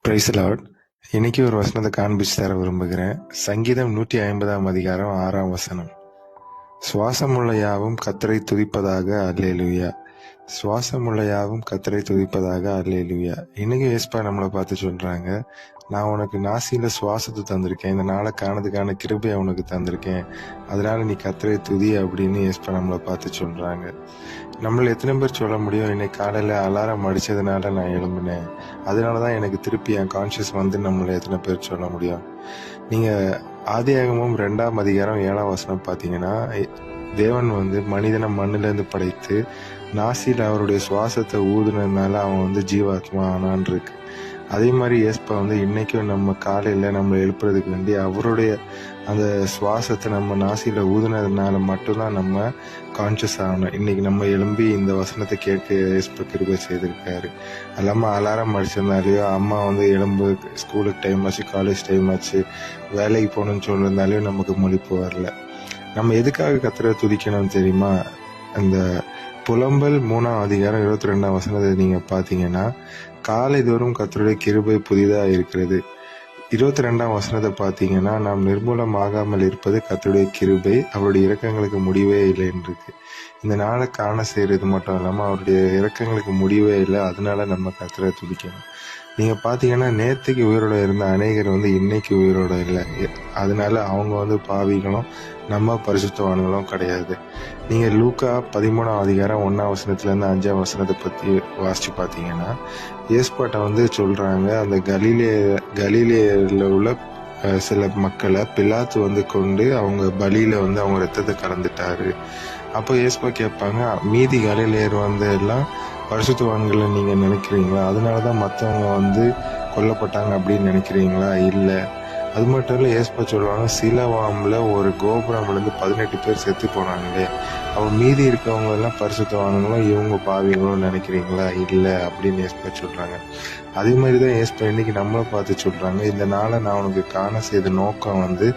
Price Lord. இன்னைக்கு ஒரு வசனத்தை காண்பிச்சு தர விரும்புகிறேன். சங்கீதம் 150 அதிகாரம் 6 வசனம். சுவாசமுள்ள யாவும் கர்த்தரை துதிப்பதாக அல்லேலூயா. சுவாசமுள்ள யாவும் கர்த்தரை துதிப்பதாக அல்லேலூயா. இன்னைக்கு ஏசப்பா நம்மளை பார்த்து சொல்றாங்க, நான் உனக்கு நாசியில சுவாசத்தை தந்திருக்கேன், இந்த நாளை காணதுக்கான கிருபையை உனக்கு தந்திருக்கேன், அதனால நீ கர்த்தரை துதி அப்படின்னு ஏசப்பா நம்மளை பார்த்து சொல்றாங்க. நம்மள எத்தனை பேர் சொல்ல முடியும், இன்னைக்கு காலையில அலாரம் அடிச்சதுனால நான் எழும்பினேன், அதனாலதான் எனக்கு திருப்பி என் கான்சியஸ் வந்து நம்மள எத்தனை பேர் சொல்ல முடியும்? நீங்க ஆதியாகமம் 2 அதிகாரம் 7 வசனம் பாத்தீங்கன்னா, தேவன் வந்து மனிதனை மண்ணுல இருந்து படைத்து நாசியில் அவருடைய சுவாசத்தை ஊதுனதுனால அவன் வந்து ஜீவாத்மா ஆனான் இருக்கு. அதே மாதிரி ஏசப்பா வந்து இன்னைக்கும் நம்ம காலையில நம்ம எழுப்புறதுக்கு வேண்டி அவருடைய அந்த சுவாசத்தை நம்ம நாசியில ஊதுனதுனால மட்டும்தான் நம்ம கான்சியஸ் ஆகணும். இன்னைக்கு நம்ம எழும்பி இந்த வசனத்தை கேட்க ஏசப்பா கிருபை செய்திருக்காரு. அல்லாம அலாரம் அடிச்சிருந்தாலேயோ, அம்மா வந்து எழும்பு ஸ்கூலுக்கு டைம் ஆச்சு, காலேஜ் டைம் ஆச்சு, வேலைக்கு போகணும்னு சொல்லியிருந்தாலேயோ நமக்கு முழிப்பு வரல. நம்ம எதுக்காக கர்த்தரை துதிக்கணும் தெரியுமா? அந்த புலம்பல் 3 அதிகாரம் 22 வசனத்தை நீங்க பாத்தீங்கன்னா, காலை தோறும் கர்த்தருடைய கிருபை புதிதா இருக்கிறது. 22 வசனத்தை பாத்தீங்கன்னா, நாம் நிர்மூலமாகாமல் இருப்பது கர்த்தருடைய கிருபை, அவருடைய இரக்கங்களுக்கு முடிவே இல்லை இருக்கு. இந்த நாளை காண செய்யறது மட்டும் இல்லாம அவருடைய இரக்கங்களுக்கு முடிவே இல்லை, அதனால நம்ம கர்த்தரை துதிக்கணும். நீங்க பாத்தீங்கன்னா, நேத்துக்கு உயிரோட இருந்த அநேகர் வந்து இன்னைக்கு உயிரோட இல்லை. அதனால அவங்க வந்து பாவிகளும் நம்ம பரிசுத்தவான்களும் கிடையாது. நீங்க லூக்கா 13 அதிகாரம் 1 வசனத்துல இருந்து 5 வசனத்தை பத்தி வாசிச்சு பாத்தீங்கன்னா, ஏசப்பாட்ட வந்து சொல்றாங்க, அந்த கலிலேயில உள்ள சில மக்களை பிலாத்து வந்து கொண்டு அவங்க பலியில வந்து அவங்க ரத்தத்தை கலந்துட்டாரு. அப்போ ஏசப்பா கேட்பாங்க, மீதி கலிலேயர் வந்து எல்லாம் பரிசுத்தவான்களை நீங்க நினைக்கிறீங்களா? அதனாலதான் மற்றவங்க வந்து கொல்லப்பட்டாங்க அப்படின்னு நினைக்கிறீங்களா? இல்லை. அது மட்டும் இல்லை, ஏசப்பா சொல்லுவாங்க, சிலவாம்ல ஒரு கோபுரம்ல இருந்து 18 பேர் செத்து போனாங்களே, அவன் மீதி இருக்கவங்க எல்லாம் பரிசுத்தவானுங்களும் இவங்க பாவிங்களும் நினைக்கிறீங்களா? இல்லை அப்படின்னு ஏசப்பா சொல்றாங்க. அதே மாதிரிதான் ஏசப்பா இன்னைக்கு நம்மளை பார்த்து சொல்றாங்க, இந்த நாளை நான் உனக்கு காண செய்த நோக்கம் வந்து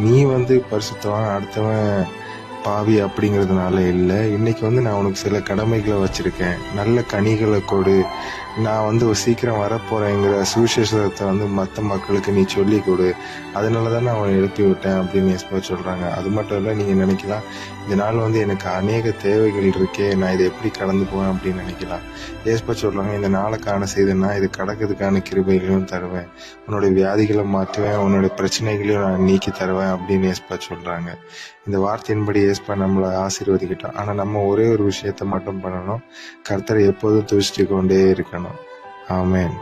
நீ வந்து பரிசுத்தவான், அடுத்தவன் பாவி அப்படிங்கிறதுனால இல்லை. இன்னைக்கு வந்து நான் உனக்கு சில கடமைகளை வச்சிருக்கேன், நல்ல கனிகளை கொடு, நான் வந்து ஒரு சீக்கிரம் வரப்போறேங்கிற சுவிசேஷத்தை வந்து மற்ற மக்களுக்கு நீ சொல்லி கொடு, அதனாலதான் நான் அவனை எழுப்பி விட்டேன் அப்படின்னு ஏசப்பா சொல்றாங்க. அது மட்டும் இல்லை, நீங்க நினைக்கலாம், இந்த நாள் வந்து எனக்கு அநேக தேவைகள் இருக்கே, நான் இதை எப்படி கடந்து போவேன் அப்படின்னு நினைக்கலாம். ஏசப்பா சொல்றாங்க, இந்த நாளை காண செய்தேன்னா இது கடக்கிறதுக்கான கிருபைகளையும் தருவேன், உன்னோட வியாதிகளை மாற்றுவேன், உன்னோட பிரச்சனைகளையும் நான் நீக்கி தருவேன் அப்படின்னு ஏசப்பா சொல்றாங்க. இந்த வார்த்தையின்படி ஏசப்பா நம்மளை ஆசீர்வதிக்கிட்டோம். ஆனா நம்ம ஒரே ஒரு விஷயத்த மட்டும் பண்ணணும், கர்த்தரை எப்போதும் துதிச்சுட்டு கொண்டே இருக்கணும். ஆமென்.